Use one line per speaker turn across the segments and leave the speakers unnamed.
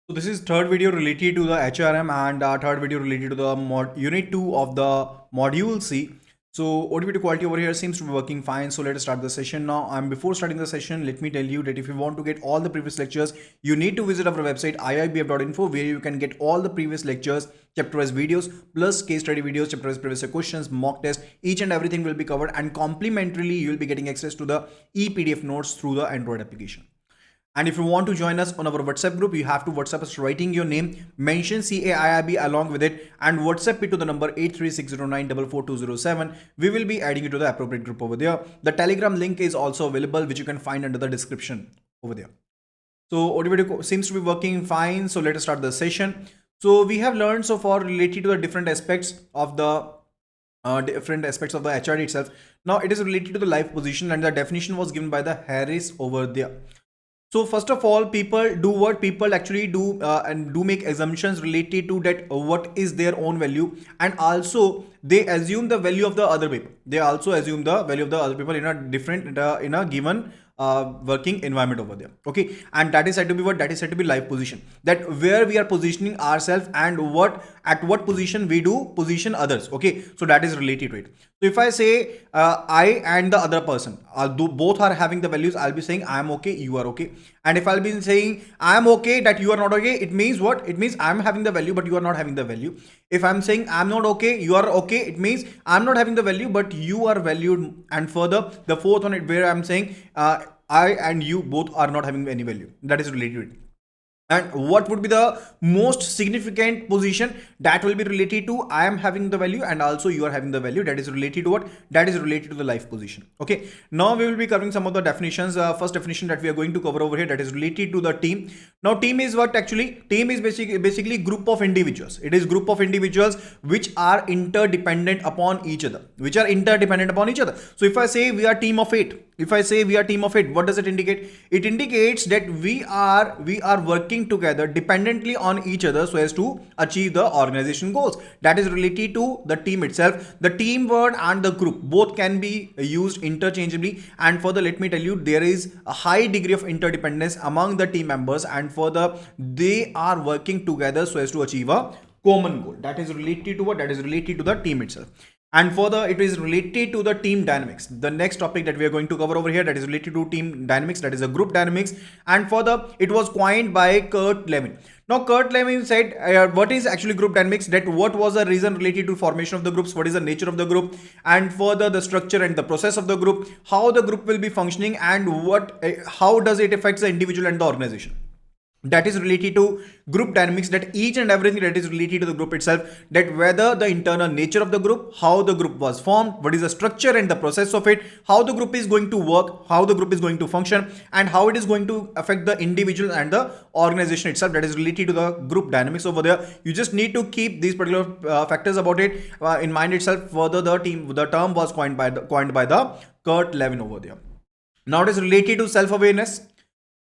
So this is third video related to the HRM and third video related to the unit 2 of the module C. So audio video quality over here seems to be working fine. So let us start the session now. And before starting the session, let me tell you that if you want to get all the previous lectures, you need to visit our website iibf.info where you can get all the previous lectures, chapter-wise videos, plus case study videos, chapter-wise previous questions, mock test, each and everything will be covered. And complimentarily, you will be getting access to the e-PDF notes through the Android application. And if you want to join us on our WhatsApp group, you have to WhatsApp us writing your name, mention CAIIB along with it, and WhatsApp it to the number 83609442007. We will be adding you to the appropriate group over there. The Telegram link is also available, which you can find under the description over there. So audio video seems to be working fine. So let us start the session. So we have learned so far related to the different aspects of the HRD itself. Now it is related to the life position, and the definition was given by the Harris over there. So first of all, people do what people actually do and do make assumptions related to that what is their own value, and also they assume the value of the other people. They also assume the value of the other people in a different in a given working environment over there. Okay, and that is said to be what, that is said to be life position. That where we are positioning ourselves and what at what position we do position others. Okay, so that is related to it. So if I say I and the other person, both are having the values, I'll be saying I am okay, you are okay. And if I'll be saying I am okay, that you are not okay, it means what? It means I'm having the value, but you are not having the value. If I'm saying I'm not okay, you are okay, it means I'm not having the value, but you are valued. And further, the fourth one, where I'm saying I and you both are not having any value, that is related to it. And what would be the most significant position? That will be related to I am having the value and also you are having the value. That is related to what? That is related to the life position. Okay, now we will be covering some of the definitions. First definition that we are going to cover over here, that is related to the team. Now team is what? Actually team is basically group of individuals. It is group of individuals which are interdependent upon each other, so if I say we are team of 8, what does it indicate? It indicates that we are working together dependently on each other so as to achieve the organization goals. That is related to the team itself. The team word and the group both can be used interchangeably, and further let me tell you, there is a high degree of interdependence among the team members, and further they are working together so as to achieve a common goal. That is related to what? That is related to the team itself. And further, it is related to the team dynamics. The next topic that we are going to cover over here, that is related to team dynamics, that is a group dynamics. And further, it was coined by Kurt Lewin. Now, Kurt Lewin said, what is actually group dynamics? That what was the reason related to formation of the groups? What is the nature of the group? And further, the structure and the process of the group, how the group will be functioning, and how does it affect the individual and the organization. That is related to group dynamics, that each and everything that is related to the group itself, that whether the internal nature of the group, how the group was formed, what is the structure and the process of it, how the group is going to work, how the group is going to function, and how it is going to affect the individual and the organization itself. That is related to the group dynamics over there. You just need to keep these particular factors about it in mind itself. Further, the term was coined by the Kurt Lewin over there. Now it is related to self-awareness.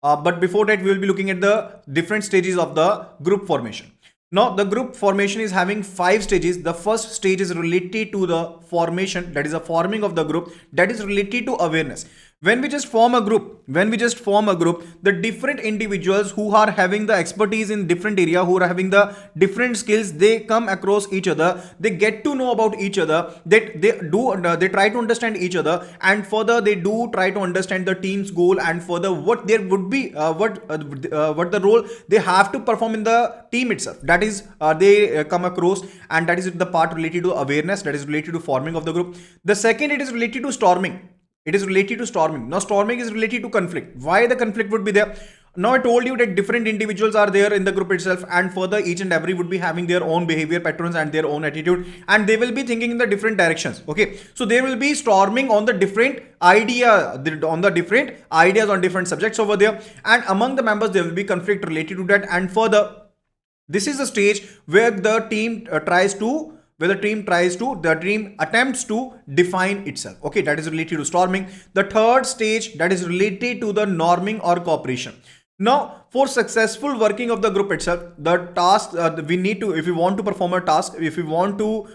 But before that, we will be looking at the different stages of the group formation. Now, the group formation is having 5 stages. The first stage is related to the formation, that is a forming of the group, that is related to awareness. When we just form a group, the different individuals who are having the expertise in different area, who are having the different skills, they come across each other, they get to know about each other, that they try to understand each other, and further they do try to understand the team's goal, and further what there would be what the role they have to perform in the team itself. That is they come across, and that is the part related to awareness, that is related to forming of the group. The second, it is related to storming. Now, storming is related to conflict. Why the conflict would be there? Now, I told you that different individuals are there in the group itself, and further each and every would be having their own behavior patterns and their own attitude, and they will be thinking in the different directions. Okay, so they will be storming on the different different ideas on different subjects over there, and among the members there will be conflict related to that. And further, this is a stage where the team the team attempts to define itself. Okay, that is related to storming. The third stage, that is related to the norming or cooperation. Now, for successful working of the group itself, the task we need to, if we want to perform a task, if we want to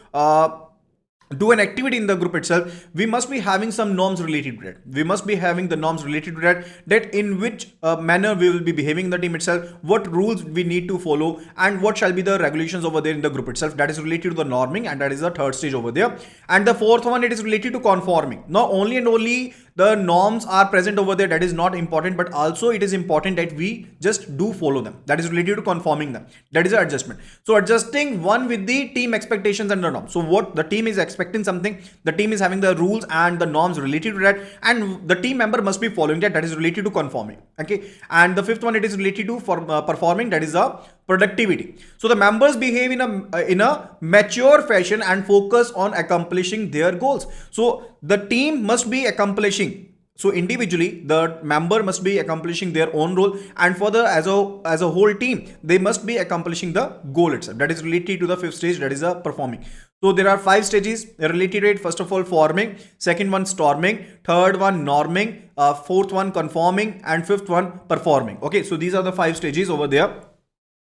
do an activity in the group itself, we must be having some norms related to that. We must be having the norms related to that, that in which manner we will be behaving in the team itself, what rules we need to follow, and what shall be the regulations over there in the group itself. That is related to the norming, and that is the third stage over there. And the fourth one, it is related to conforming. Not only and only the norms are present over there, that is not important, but also it is important that we just do follow them. That is related to conforming them. That is an adjustment. So adjusting one with the team expectations and the norms. So what the team is expecting something, the team is having the rules and the norms related to that, and the team member must be following that. That is related to conforming. Okay. And the fifth one, it is related to performing. That is a productivity. So the members behave in a mature fashion and focus on accomplishing their goals. So the team must be accomplishing. So individually, the member must be accomplishing their own role, and for the as a whole team, they must be accomplishing the goal itself. That is related to the fifth stage. That is a performing. So there are 5 stages related to it. First of all, forming. Second one, storming. Third one, norming. Fourth one, conforming, and fifth one, performing. Okay. So these are the 5 stages over there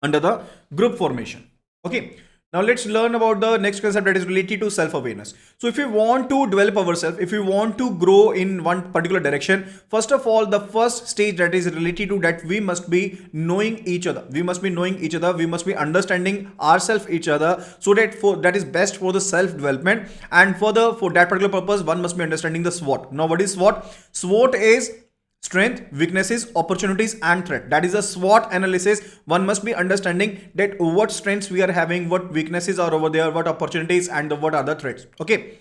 under the group formation. Okay. Now let's learn about the next concept, that is related to self-awareness. So if we want to develop ourselves, if we want to grow in one particular direction, first of all, the first stage that is related to that, we must be knowing each other. We must be knowing each other. We must be understanding ourselves, each other, so that is best for the self-development. And for that particular purpose, one must be understanding the SWOT. Now what is SWOT? SWOT is strength, weaknesses, opportunities, and threat. That is a SWOT analysis. One must be understanding that what strengths we are having, what weaknesses are over there, what opportunities, and what are the threats. Okay.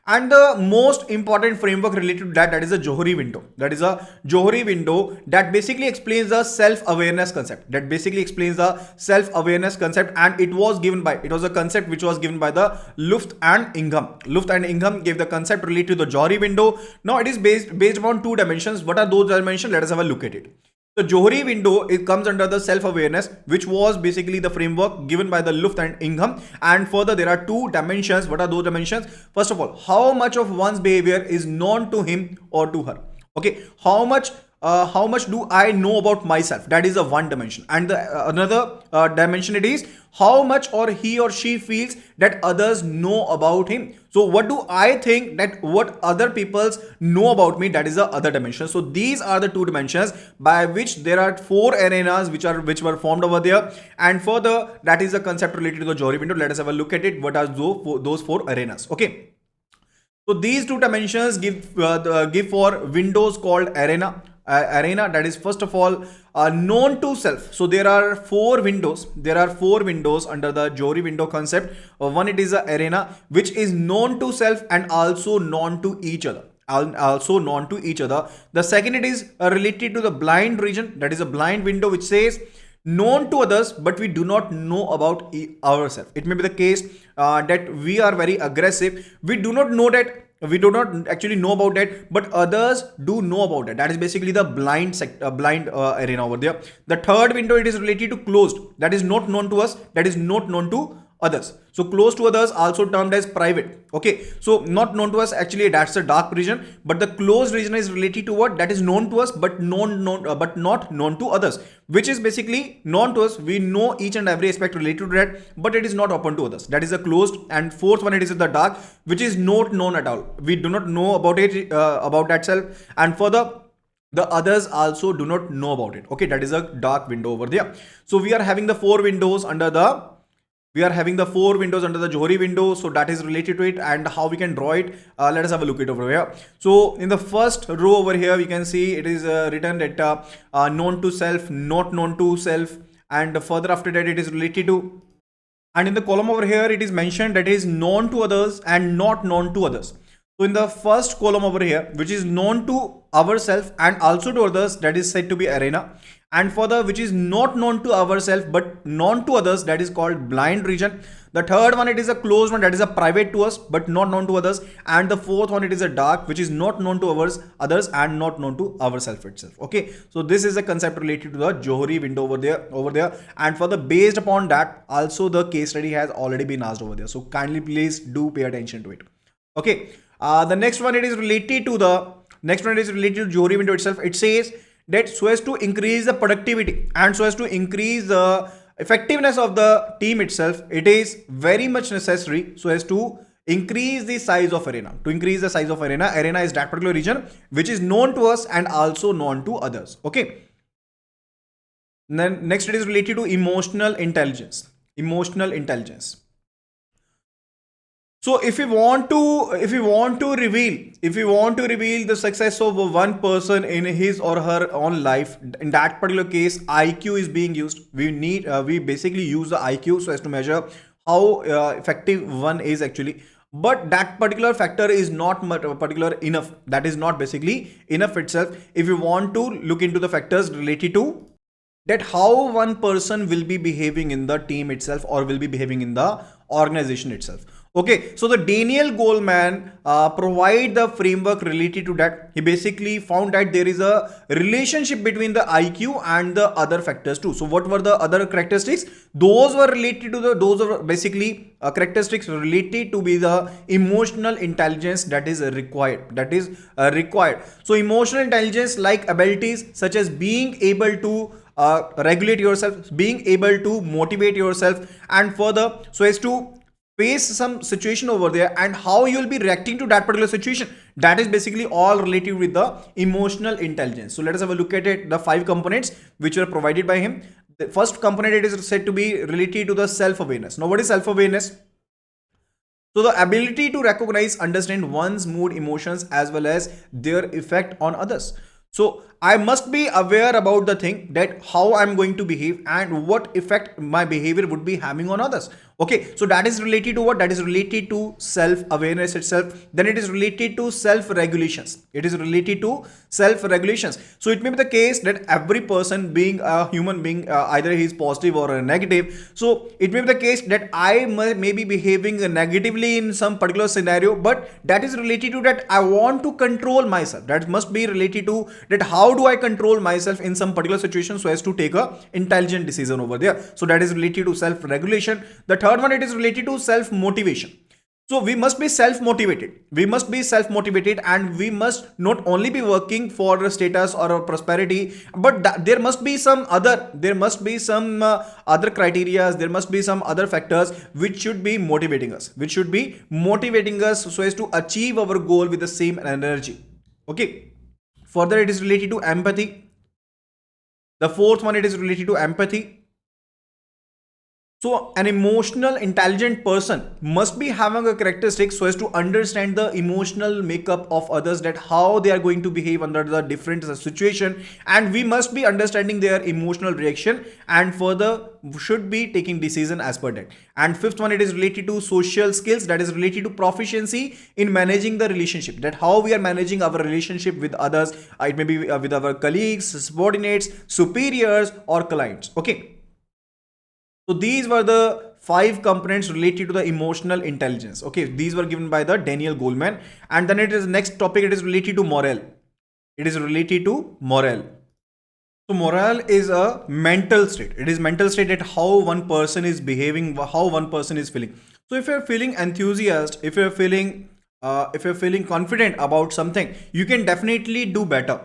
And the most important framework related to that, that is a Johari window. That is a Johari window that basically explains the self-awareness concept. That basically explains the self-awareness concept, and it was a concept which was given by the Luft and Ingham. Luft and Ingham gave the concept related to the Johari window. Now it is based upon 2 dimensions. What are those dimensions? Let us have a look at it. The Johari window, it comes under the self-awareness, which was basically the framework given by the Luft and Ingham. And further, there are 2 dimensions. What are those dimensions? First of all, how much of one's behavior is known to him or to her? Okay, how much do I know about myself? That is a one dimension. And the another dimension, it is how much or he or she feels that others know about him. So what do I think that what other peoples know about me? That is the other dimension. So these are the 2 dimensions by which there are 4 arenas which were formed over there. And further, that is a concept related to the Johari window. Let us have a look at it. What are those 4 arenas? Okay. So these 2 dimensions give for windows called arena. Arena, that is first of all known to self. So there are 4 windows. There are 4 windows under the Johari window concept. One, it is a arena which is known to self and also known to each other. The second, it is related to the blind region. That is a blind window which says known to others, but we do not know about ourselves. It may be the case that we are very aggressive. We do not actually know about that, but others do know about it. That is basically the blind arena over there. The third window, it is related to closed. That is not known to us. That is not known to others. So close to others, also termed as private. Okay, so not known to us, actually that's a dark region, but the closed region is related to what? That is known to us but but not known to others, which is basically known to us. We know each and every aspect related to that, but it is not open to others. That is a closed. And fourth one, it is the dark, which is not known at all. We do not know about it, about that self, and further the others also do not know about it. Okay, that is a dark window over there. So we are having the 4 windows under the Johari window. So that is related to it, and how we can draw it. Let us have a look at it over here. So in the first row over here, we can see it is written that known to self, not known to self, and further after that it is related to. And in the column over here, it is mentioned that it is known to others and not known to others. So in the first column over here, which is known to ourselves and also to others, that is said to be arena. And further, which is not known to ourselves but known to others, that is called blind region. The third one, it is a closed one, that is a private to us but not known to others. And the fourth one, it is a dark, which is not known to others and not known to ourselves itself. Okay, so this is a concept related to the Johari window over there. And further, based upon that, also the case study has already been asked over there. So kindly please do pay attention to it. Okay, the next one, it is related to Johari window itself. It says that so as to increase the productivity and so as to increase the effectiveness of the team itself, it is very much necessary so as to increase the size of arena. To increase the size of arena, arena is that particular region which is known to us and also known to others. Okay. Then next it is related to emotional intelligence. Emotional intelligence. So if we want to reveal the success of one person in his or her own life, in that particular case IQ is being used. We basically use the IQ so as to measure how effective one is actually. But that particular factor is not particular enough. That is not basically enough itself. If you want to look into the factors related to that how one person will be behaving in the team itself or will be behaving in the organization itself. Okay, so the Daniel Goleman provide the framework related to that. He basically found that there is a relationship between the IQ and the other factors too. So what were the other characteristics? Those were related to those are basically characteristics related to be the emotional intelligence that is required. So emotional intelligence like abilities such as being able to regulate yourself, being able to motivate yourself, and further so as to face some situation over there and how you'll be reacting to that particular situation. That is basically all related with the emotional intelligence. So let us have a look at it, the 5 components which were provided by him. The first component, it is said to be related to the self-awareness. Now what is self-awareness? So the ability to recognize, understand one's mood, emotions, as well as their effect on others. So I must be aware about the thing that how I'm going to behave and what effect my behavior would be having on others. Okay, so that is related to what? That is related to self-awareness itself. Then it is related to self-regulations. It is related to self-regulations. So it may be the case that every person being a human being, either he is positive or a negative. So it may be the case that I may be behaving negatively in some particular scenario, but that is related to that I want to control myself. That must be related to that how do I control myself in some particular situation so as to take a intelligent decision over there. So that is related to self-regulation. The third one, it is related to self-motivation. So we must be self-motivated. We must be self-motivated and we must not only be working for a status or a prosperity, but there must be some other, other criteria, there must be some other factors which should be motivating us, so as to achieve our goal with the same energy. Okay. Further, it is related to empathy. The fourth one, it is related to empathy. So an emotional intelligent person must be having a characteristic so as to understand the emotional makeup of others, that how they are going to behave under the different situation, and we must be understanding their emotional reaction and further should be taking decision as per that. And fifth one, it is related to social skills, that is related to proficiency in managing the relationship, that how we are managing our relationship with others. It may be with our colleagues, subordinates, superiors or clients. Okay. So these were the 5 components related to the emotional intelligence. Okay, these were given by the Daniel Goleman. And then it is next topic, it is related to morale. It is related to morale. So morale is a mental state. It is mental state at how one person is behaving, how one person is feeling. So if you're feeling enthusiastic, if you're feeling confident about something, you can definitely do better.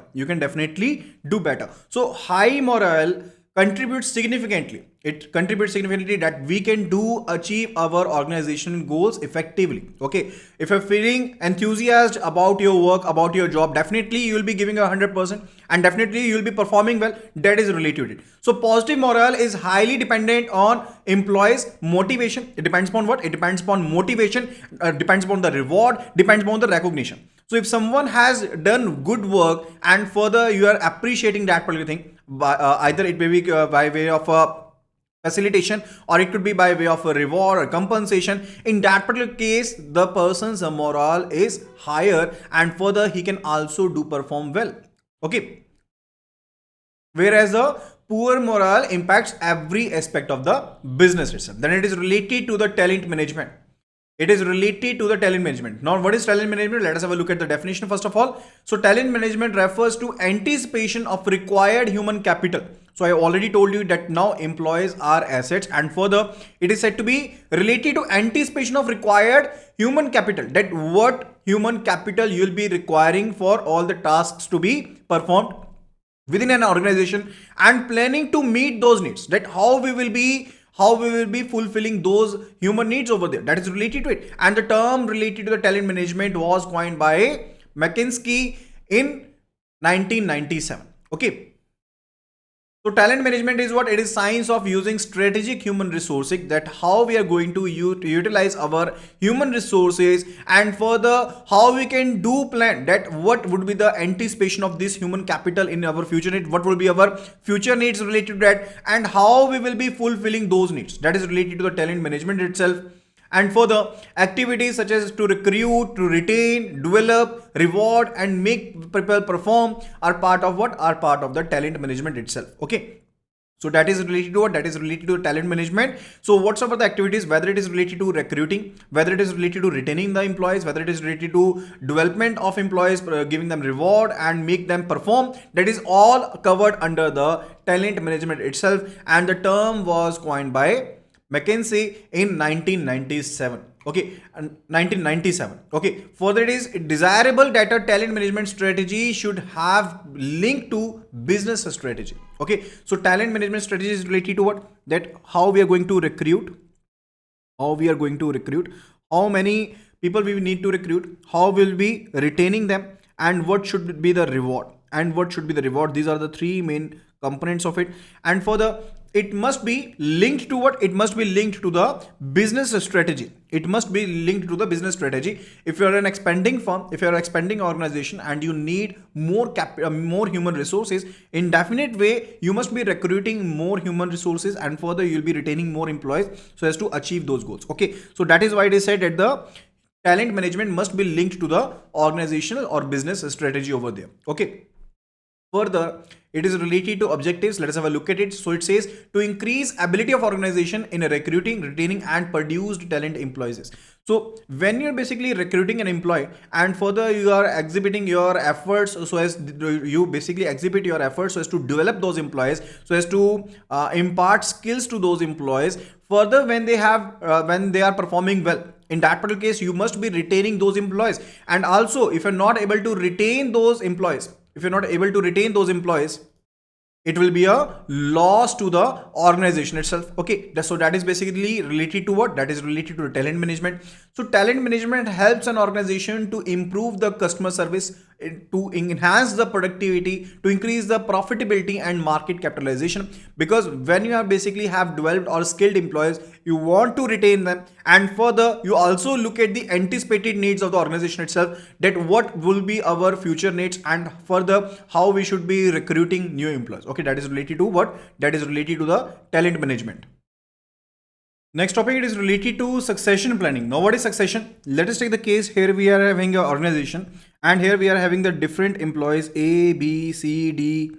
So high morale contributes significantly. It contributes significantly that we can achieve our organization goals effectively. Okay, if you're feeling enthusiastic about your work, about your job, definitely you will be giving 100% and definitely you will be performing well. That is related to it. So positive morale is highly dependent on employees motivation. It depends upon what? It depends upon motivation, depends upon the reward, depends upon the recognition. So if someone has done good work and further you are appreciating that particular thing, by either it may be by way of a facilitation or it could be by way of a reward or compensation, in that particular case the person's morale is higher and further he can also perform well. Okay, whereas the poor morale impacts every aspect of the business itself. Then it is related to the talent management. Now what is talent management? Let us have a look at the definition first of all. So talent management refers to anticipation of required human capital. So I already told you that now employees are assets, and further it is said to be related to anticipation of required human capital, that what human capital you will be requiring for all the tasks to be performed within an organization and planning to meet those needs, that how we will be how we will be fulfilling those human needs over there. That is related to it. And the term related to the talent management was coined by McKinsey in 1997. Okay. So talent management is what? It is science of using strategic human resources, that how we are going to utilize our human resources, and further how we can do plan that what would be the anticipation of this human capital in our future need, what will be our future needs related to that, and how we will be fulfilling those needs. That is related to the talent management itself. And further, activities such as to recruit, to retain, develop, reward, and make people perform are part of what? Are part of the talent management itself. Okay. So that is related to what? That is related to talent management. So what's about the activities, whether it is related to recruiting, whether it is related to retaining the employees, whether it is related to development of employees, giving them reward and make them perform, that is all covered under the talent management itself. And the term was coined by McKinsey in 1997. Okay, and 1997. Okay, further it is desirable that a talent management strategy should have link to business strategy. Okay, so talent management strategy is related to what? That how we are going to recruit, how many people we need to recruit, how will be retaining them, and what should be the reward. These are the three main components of it. And for the, it must be linked to what? It must be linked to the business strategy. If you are an expanding firm, if you are an expanding organization and you need more human resources, in definite way you must be recruiting more human resources, and further you will be retaining more employees so as to achieve those goals. Okay, so that is why it is said that the talent management must be linked to the organizational or business strategy over there. Okay. Further, it is related to objectives. Let us have a look at it. So it says to increase ability of organization in recruiting, retaining, and produced talent employees. So when you're basically recruiting an employee, and further you are exhibiting your efforts, so as you basically exhibit your efforts so as to develop those employees, so as to impart skills to those employees. Further, when they are performing well, in that particular case, you must be retaining those employees. And also, if you're not able to retain those employees, it will be a loss to the organization itself. Okay, so that is basically related to what? That is related to talent management. So talent management helps an organization to improve the customer service, to enhance the productivity, to increase the profitability and market capitalization. Because when you are basically have developed or skilled employees, you want to retain them, and further you also look at the anticipated needs of the organization itself, that what will be our future needs, and further how we should be recruiting new employees. Okay, that is related to what? That is related to the talent management. Next topic, it is related to succession planning. Now, what is succession? Let us take the case. Here we are having an organization, and here we are having the different employees A, B, C, D,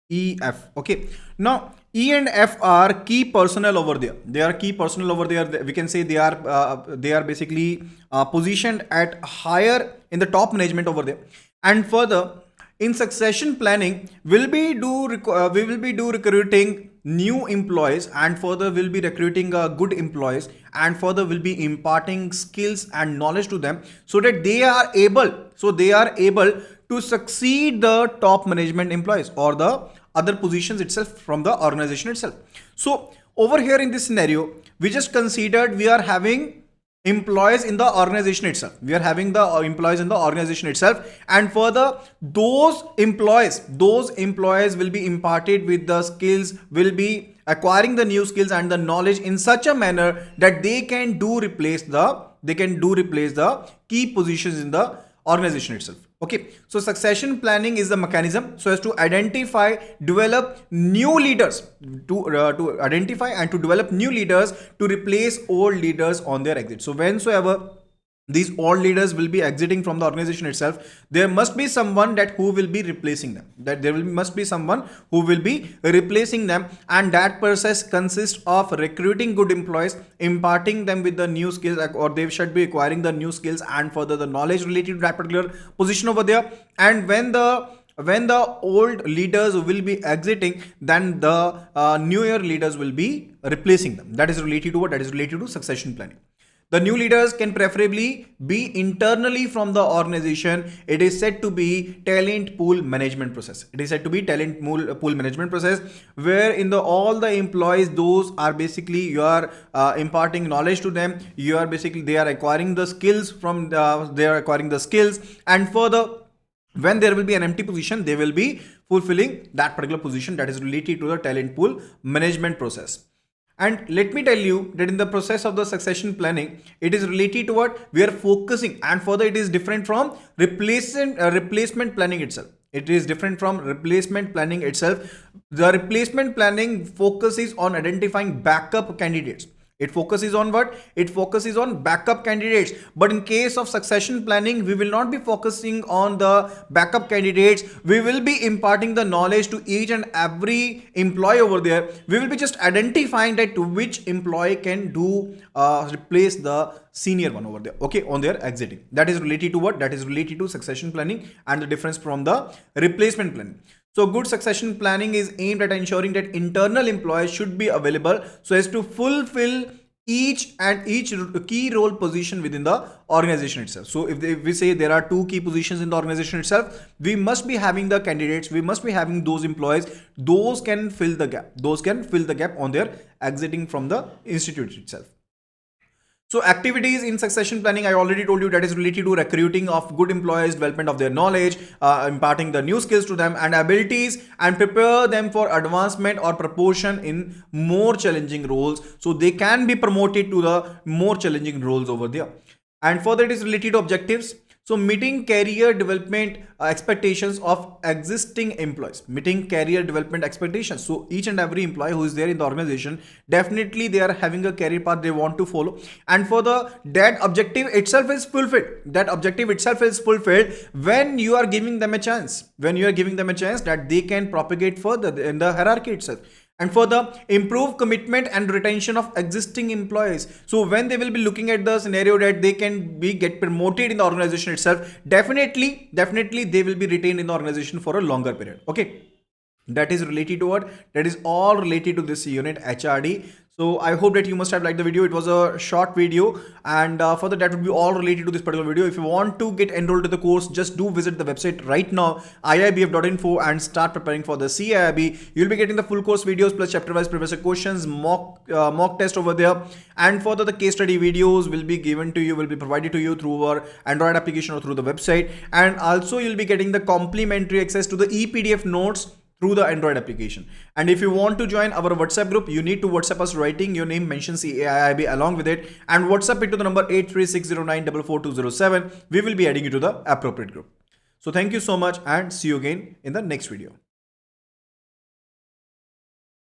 E, F. Okay. Now, E and F are key personnel over there. They are key personnel over there. We can say they are basically positioned at higher in the top management over there. And further, in succession planning, we will be recruiting new employees, and further we'll be recruiting good employees, and further we'll be imparting skills and knowledge to them, so that they are able to succeed the top management employees or the other positions itself from the organization itself. So over here in this scenario, we just considered we are having employees in the organization itself. And further, those employees will be imparted with the skills, will be acquiring the new skills and the knowledge in such a manner that they can replace the key positions in the organization itself. Okay, so succession planning is the mechanism so as to identify, develop new leaders, to identify and to develop new leaders to replace old leaders on their exit. So whensoever these old leaders will be exiting from the organization itself, there must be someone who will be replacing them. And that process consists of recruiting good employees, imparting them with the new skills, or they should be acquiring the new skills and further the knowledge related to that particular position over there. And when the old leaders will be exiting, then the newer leaders will be replacing them. That is related to what? That is related to succession planning. The new leaders can preferably be internally from the organization. It is said to be talent pool management process. It is said to be talent pool management process, where in the all the employees, those are basically you are imparting knowledge to them. You are basically they are acquiring the skills from they are acquiring the skills, and further, when there will be an empty position, they will be fulfilling that particular position that is related to the talent pool management process. And let me tell you that in the process of the succession planning, it is related to what we are focusing, and further it is different from replacement planning itself. It is different from replacement planning itself. The replacement planning focuses on identifying backup candidates. It focuses on what? It focuses on backup candidates. But in case of succession planning, we will not be focusing on the backup candidates. We will be imparting the knowledge to each and every employee over there. We will be just identifying that which employee can do replace the senior one over there, okay, on their exiting. That is related to what? That is related to succession planning and the difference from the replacement planning. So good succession planning is aimed at ensuring that internal employees should be available so as to fulfill each key role position within the organization itself. So if we say there are two key positions in the organization itself, we must be having the candidates, we must be having those employees, those can fill the gap, on their exiting from the institute itself. So activities in succession planning, I already told you, that is related to recruiting of good employees, development of their knowledge, imparting the new skills to them and abilities, and prepare them for advancement or promotion in more challenging roles. So they can be promoted to the more challenging roles over there. And further, it is related to objectives. So meeting career development expectations of existing employees, meeting career development expectations. So each and every employee who is there in the organization, definitely they are having a career path they want to follow. And further, that objective itself is fulfilled. That objective itself is fulfilled when you are giving them a chance, that they can propagate further in the hierarchy itself. And further, improve commitment and retention of existing employees. So when they will be looking at the scenario that they can get promoted in the organization itself, definitely they will be retained in the organization for a longer period. Okay, that is related to what? That is all related to this unit, HRD. So I hope that you must have liked the video. It was a short video, and further that would be all related to this particular video. If you want to get enrolled to the course, just do visit the website right now, iibf.info, and start preparing for the CIIB. You'll be getting the full course videos plus chapter-wise previous questions, mock test over there, and further the case study videos will be given to you, will be provided to you through our Android application or through the website. And also you'll be getting the complimentary access to the ePDF notes through the Android application. And if you want to join our WhatsApp group, you need to WhatsApp us writing your name, mention CAIIB along with it, and WhatsApp it to the number 83609444207. We will be adding you to the appropriate group. So thank you so much, and see you again in the next video.